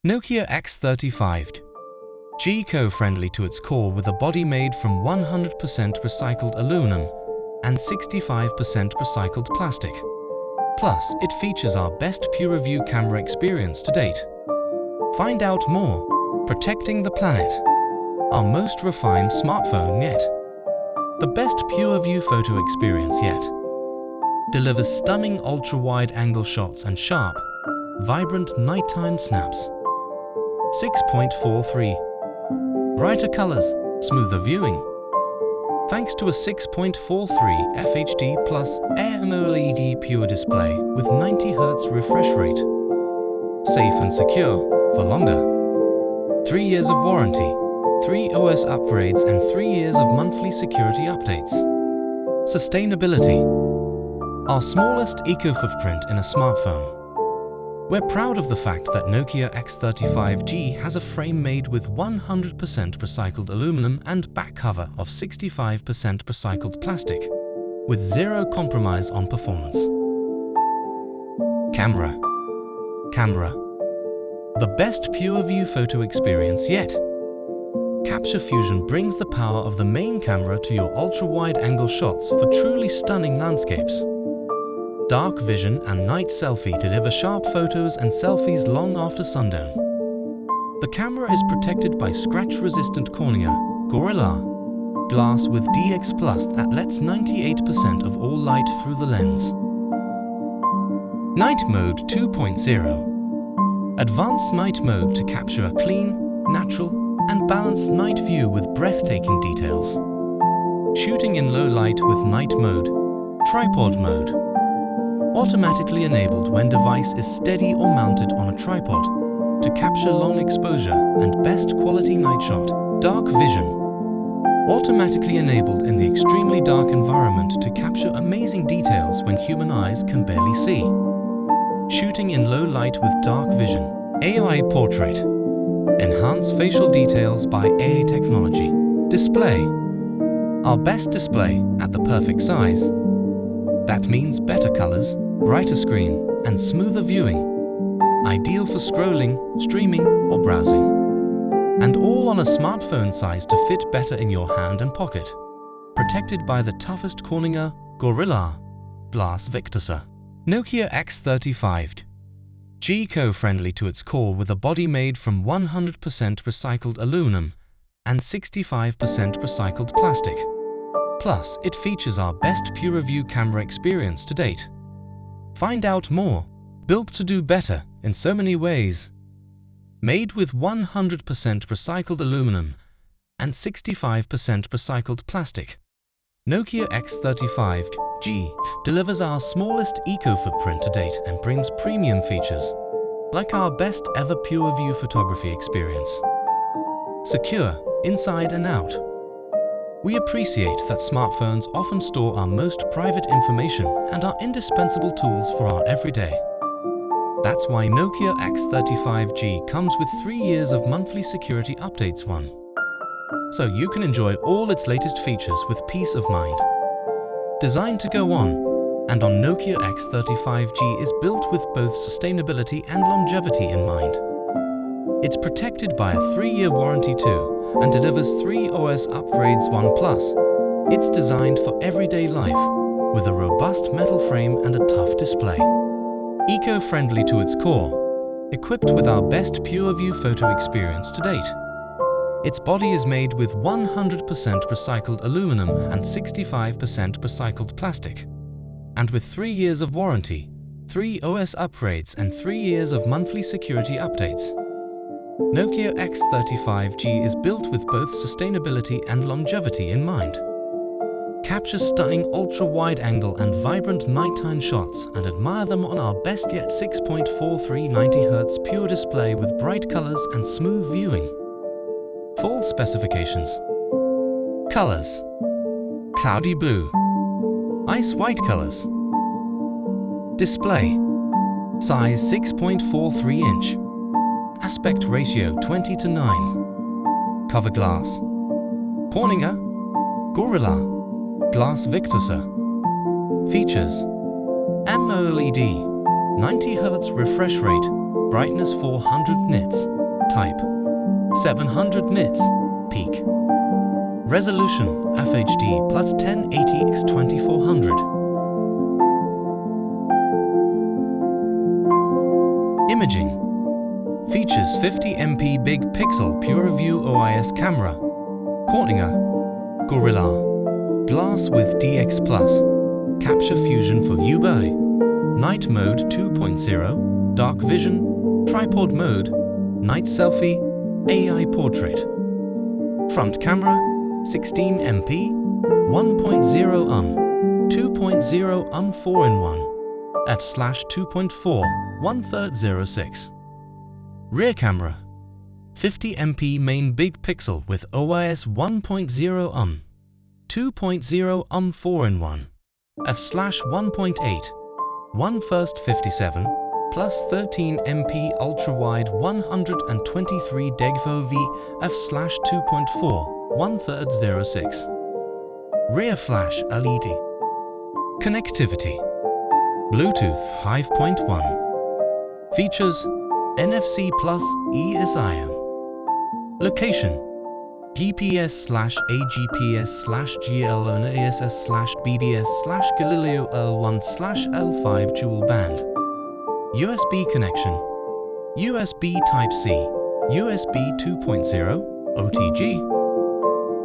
Nokia X30 eco-friendly to its core with a body made from 100% recycled aluminum and 65% recycled plastic. Plus, it features our best PureView camera experience to date. Find out more. Protecting the planet. Our most refined smartphone yet. The best PureView photo experience yet. Delivers stunning ultra-wide-angle shots and sharp, vibrant nighttime snaps. 6.43. Brighter colors, smoother viewing. Thanks to a 6.43 FHD plus AMOLED PureDisplay with 90 Hz refresh rate. Safe and secure for longer. 3 years of warranty, 3 OS upgrades and 3 years of monthly security updates. Sustainability. Our smallest eco-footprint in a smartphone. We're proud of the fact that Nokia X30 has a frame made with 100% recycled aluminum and back cover of 65% recycled plastic, with zero compromise on performance. Camera. The best PureView photo experience yet. Capture Fusion brings the power of the main camera to your ultra-wide-angle shots for truly stunning landscapes. Dark vision and night selfie deliver sharp photos and selfies long after sundown. The camera is protected by scratch-resistant cornea, Gorilla Glass with DX Plus that lets 98% of all light through the lens. Night Mode 2.0. Advanced night mode to capture a clean, natural, and balanced night view with breathtaking details. Shooting in low light with night mode, tripod mode. Automatically enabled when device is steady or mounted on a tripod to capture long exposure and best quality night shot. Dark vision. Automatically enabled in the extremely dark environment to capture amazing details when human eyes can barely see. Shooting in low light with dark vision. AI portrait. Enhance facial details by AI technology. Display. Our best display at the perfect size. That means better colors, brighter screen, and smoother viewing. Ideal for scrolling, streaming, or browsing. And all on a smartphone size to fit better in your hand and pocket. Protected by the toughest cornea, Gorilla Glass Victus. Nokia X30 eco-friendly to its core with a body made from 100% recycled aluminum and 65% recycled plastic. Plus, it features our best PureView camera experience to date. Find out more. Built to do better in so many ways. Made with 100% recycled aluminum and 65% recycled plastic. Nokia X30 delivers our smallest eco-footprint to date and brings premium features, like our best ever PureView photography experience. Secure inside and out. We appreciate that smartphones often store our most private information and are indispensable tools for our everyday. That's why Nokia X30 comes with 3 years of monthly security updates so you can enjoy all its latest features with peace of mind. Designed to go on, and on Nokia X30 is built with both sustainability and longevity in mind. It's protected by a 3-year warranty too, and delivers 3 OS upgrades 1+. It's designed for everyday life, with a robust metal frame and a tough display. Eco-friendly to its core, equipped with our best PureView photo experience to date. Its body is made with 100% recycled aluminum and 65% recycled plastic. And with 3 years of warranty, 3 OS upgrades and 3 years of monthly security updates. Nokia X30 is built with both sustainability and longevity in mind. Capture stunning ultra-wide-angle and vibrant nighttime shots and admire them on our best yet 6.43 90 Hz PureDisplay with bright colors and smooth viewing. Full specifications. Colors. Cloudy blue. Ice white colors. Display. Size 6.43 inch. Aspect ratio 20:9. Cover glass. Cornea. Gorilla Glass Victus. Features. AMOLED. 90 Hz refresh rate. Brightness 400 nits. Type 700 nits. Peak. Resolution FHD plus 1080x2400. Imaging. Features 50 MP big pixel PureView OIS camera. Cornea. Gorilla. Glass with DX+. Capture fusion for UBI. Night mode 2.0. Dark vision. Tripod mode. Night selfie. AI portrait. Front camera 16 MP 1.0 2.0 4-in-1 f/2.4 1/306. Rear camera 50 MP main big pixel with OIS 1.0 2.0 4-in-1 f/1.8 1/1 57 plus 13 MP Ultrawide 123 DegFOV f/2.4 1/306. Rear flash LED. Connectivity. Bluetooth 5.1. Features NFC plus eSIM. Location GPS/AGPS/GLONASS/BDS/Galileo L1/L5 dual band. USB connection. USB Type-C, USB 2.0, OTG,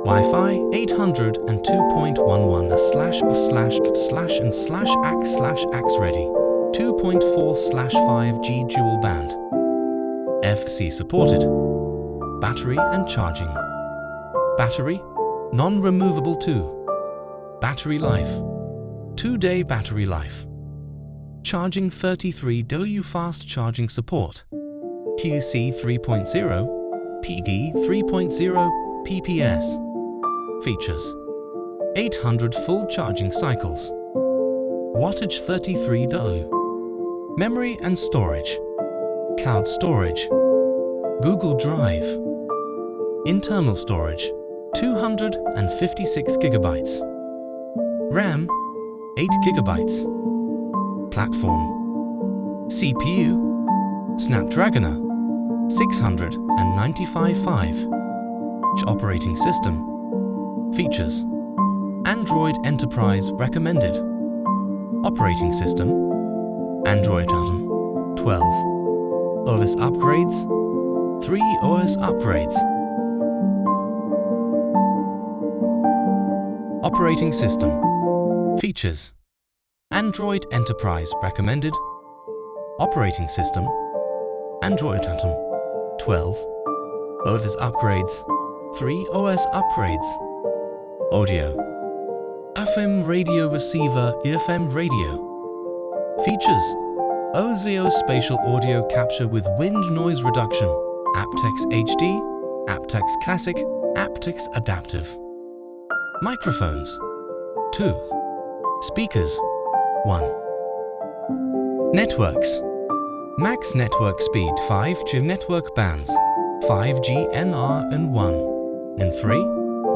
Wi-Fi 802.11///AX/AX ready, 2.4/5G dual band. FC supported. Battery and charging. Battery, non-removable 2. Battery life, 2-day battery life. Charging 33W fast charging support. QC 3.0, PD 3.0, PPS. Features 800 full charging cycles. Wattage 33W. Memory and storage. Cloud storage. Google Drive. Internal storage 256 GB. RAM 8 GB. Platform. CPU Snapdragon 695. Operating system. Features Android Enterprise recommended. Operating system Android 12. OS upgrades 3 OS upgrades. Operating system. Features Android Enterprise recommended. Operating system Android 12. OS upgrades 3 OS upgrades. Audio FM radio receiver FM radio. Features Ozeo spatial audio capture with wind noise reduction. aptX HD, aptX Classic, aptX Adaptive. Microphones 2. Speakers 1. Networks. Max network speed 5G network bands 5G NR and 1, and 3,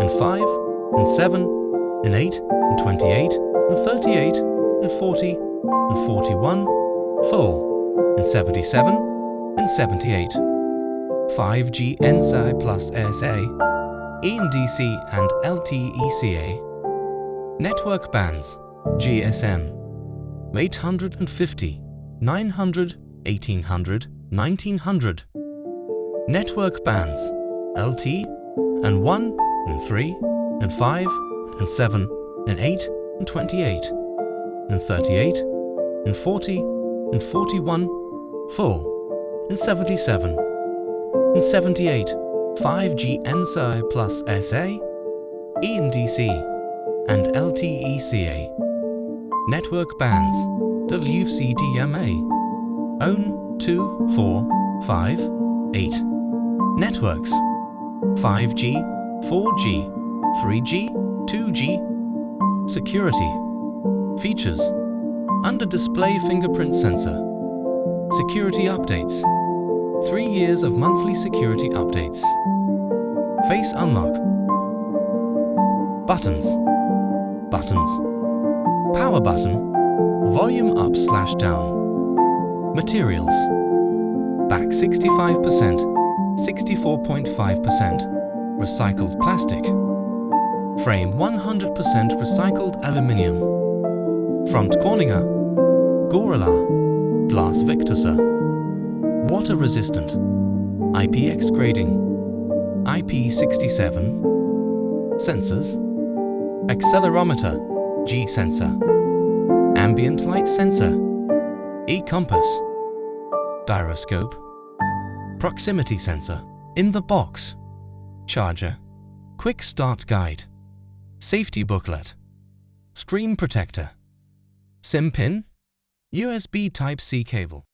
and 5, and 7, and 8, and 28, and 38, and 40, and 41, full, and 77, and 78. 5G NSI plus SA, EMDC and LTE-CA. Network bands GSM 850, 900, 1800, 1900. Network bands LT and 1 and 3 and 5 and 7 and 8 and 28 and 38 and 40 and 41 full and 77 and 78. 5G NSI plus SA, EMDC and LTE-CA. Network bands WCDMA OWN 2, 4, 5, 8. Networks 5G, 4G, 3G, 2G. Security. Features under-display fingerprint sensor. Security updates. 3 years of monthly security updates. Face unlock. Buttons. Power button. Volume up/down. Materials. Back 65%, 64.5% recycled plastic. Frame 100% recycled aluminium. Front cornea, Gorilla, glass Victus. Water resistant, IPX grading, IP67. Sensors, accelerometer, G sensor, ambient light sensor, E-compass, gyroscope, proximity sensor. In the box, charger, quick start guide, safety booklet, screen protector, SIM pin, USB Type-C cable.